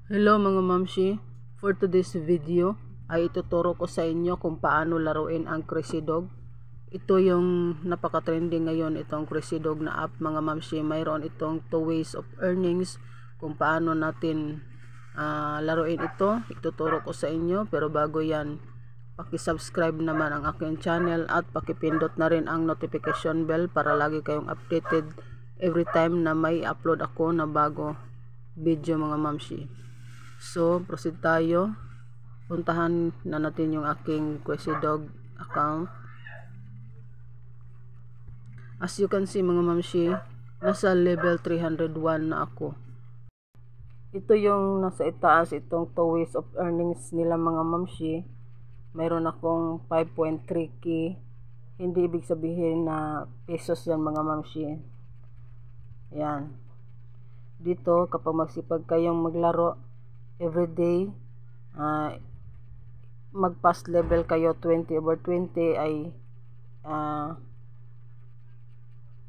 Hello mga mamshi, for today's video ay ituturo ko sa inyo kung paano laruin ang Crazy Dog. Ito yung napaka-trending ngayon, itong Crazy Dog na app mga mamshi. Mayroon itong 2 ways of earnings kung paano natin laruin ito. Ituturo ko sa inyo, pero bago yan, paki-subscribe naman ang aking channel at pakipindot na rin ang notification bell para lagi kayong updated every time na may upload ako na bago video mga mamshi. So, proceed tayo. Puntahan na natin yung aking Crazy Dog account. As you can see mga mamshi, nasa level 301 na ako. Ito yung nasa itaas, itong 2 ways of earnings nila mga mamshi. Mayroon akong 5.3k. Hindi ibig sabihin na pesos yan mga mamshi. Yan. Dito, kapag magsipag kayong maglaro, everyday, mag-pass level kayo 20/20 ay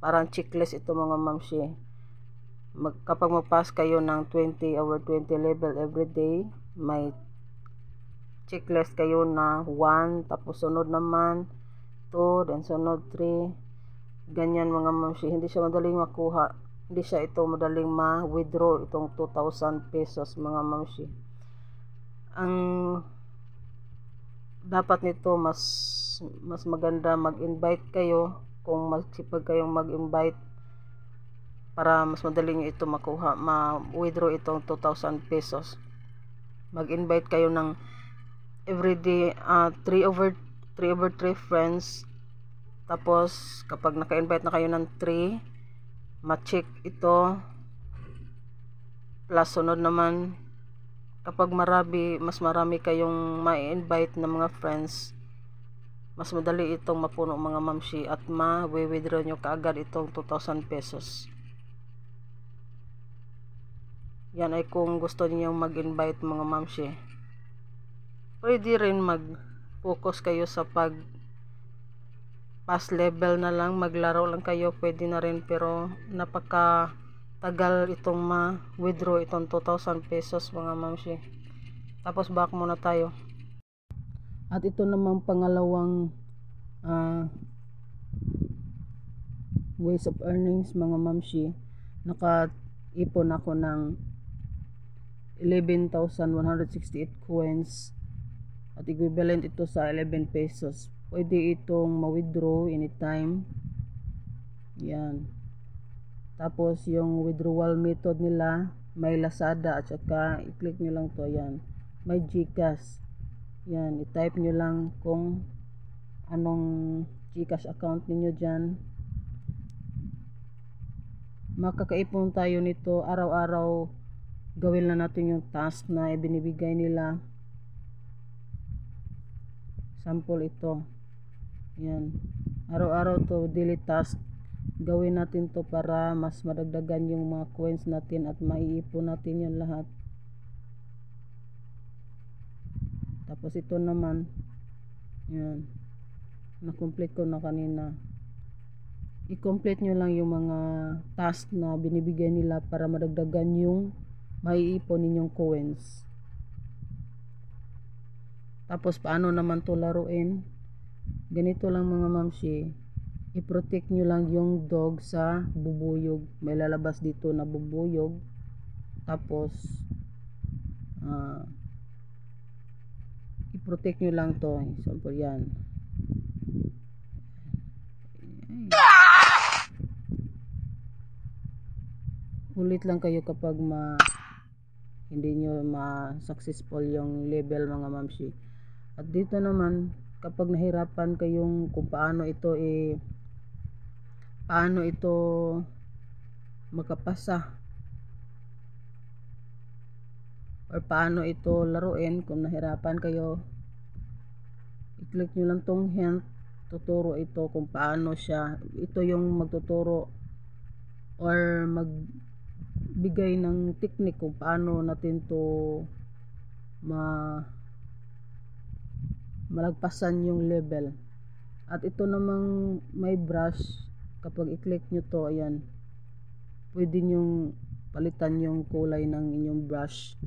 parang checklist ito mga mamshi. Kapag mag-pass kayo ng 20/20 level everyday, may checklist kayo na 1, tapos sunod naman 2, then sunod 3, ganyan mga mamshi. Hindi siya madaling makuha, hindi siya ito madaling ma-withdraw itong 2,000 pesos mga mamshi. Ang dapat nito mas maganda mag-invite kayo kung magsipag kayong mag-invite para mas madaling ito makuha, ma-withdraw itong 2,000 pesos. Mag-invite kayo ng everyday 3/3 friends. Tapos kapag naka-invite na kayo ng 3, ma-check ito. Plus sunod naman, kapag mas marami kayong ma-invite na mga friends, mas madali itong mapuno mga mamshi at ma-withdraw nyo kaagad itong 2,000 pesos. Yan ay kung gusto niyo mag-invite mga mamshi. Pwede rin mag-focus kayo sa pass level na lang, maglaro lang kayo, pwede na rin, pero napaka tagal itong ma-withdraw itong 2,000 pesos mga mamshi. Tapos back muna tayo. At ito namang pangalawang ways of earnings mga mamshi. Naka-ipon ako ng 11,168 coins at equivalent ito sa 11 pesos. Pwede itong ma-withdraw anytime. Yan. Tapos yung withdrawal method nila, may Lazada at saka i-click nyo lang to. Yan. May GCash. Yan. I-type nyo lang kung anong GCash account ninyo dyan. Makakaipon tayo nito araw-araw. Gawin na natin yung task na ibinibigay nila. Sample ito. Yan. Araw-araw to daily task. Gawin natin to para mas madagdagan yung mga coins natin at maiipon natin yan lahat. Tapos ito naman, yan, na-complete ko na kanina. I-complete nyo lang yung mga task na binibigay nila para madagdagan yung maiipon ninyong coins. Tapos paano naman to laruin? Ganito lang mga mamshi. I-protect nyo lang yung dog sa bubuyog. May lalabas dito na bubuyog. Tapos i-protect nyo lang to. Example yan. Ulit lang kayo kapag hindi nyo ma-successful yung level mga mamshi. At dito naman, kapag nahirapan kayong kung paano ito makapasa or paano ito laruin, kung nahirapan kayo, i-click nyo lang tong hint. Tuturo ito kung paano siya. Ito yung magtuturo or magbigay ng technique kung paano natin to malagpasan yung level. At ito namang may brush, kapag i-click nyo to, ayan, pwede nyong palitan yung kulay ng inyong brush.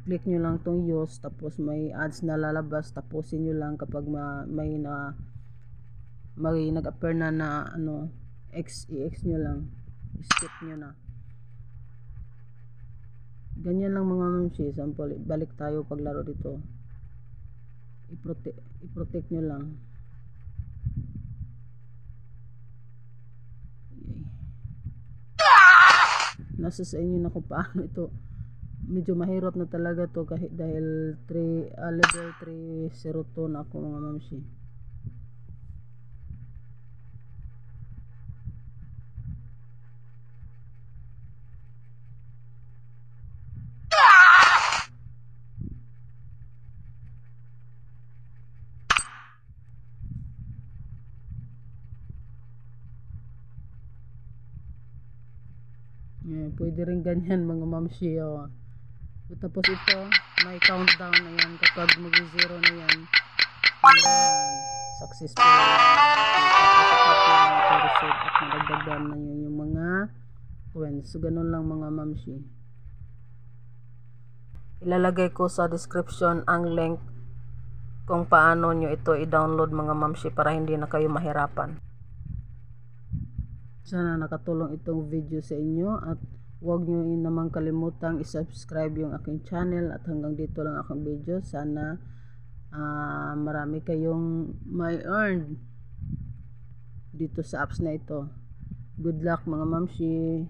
click nyo lang tong use, tapos may ads na lalabas, tapusin nyo lang kapag may nag-appear na ano, i-X nyo lang, skip nyo na. Ganyan lang mga mamsi. Sample, balik tayo paglaro dito, i-protect nyo lang. Nasa sa inyo na kung paano ito. Medyo mahirap na talaga to kahit dahil level 302 na ako mga mamsi. Yeah, pwede rin ganyan mga mamsi. Oh. Tapos ito, may countdown na yan. Kapag mag-zero na yan, successful na yan. Tapos at madagdagan na yun yung mga coins. So, ganun lang mga mamsi. Ilalagay ko sa description ang link kung paano nyo ito i-download mga mamsi para hindi na kayo mahirapan. Sana nakatulong itong video sa inyo at huwag nyo namang kalimutang i-subscribe yung aking channel at hanggang dito lang aking video. Sana marami kayong may earn dito sa apps na ito. Good luck mga mamsi.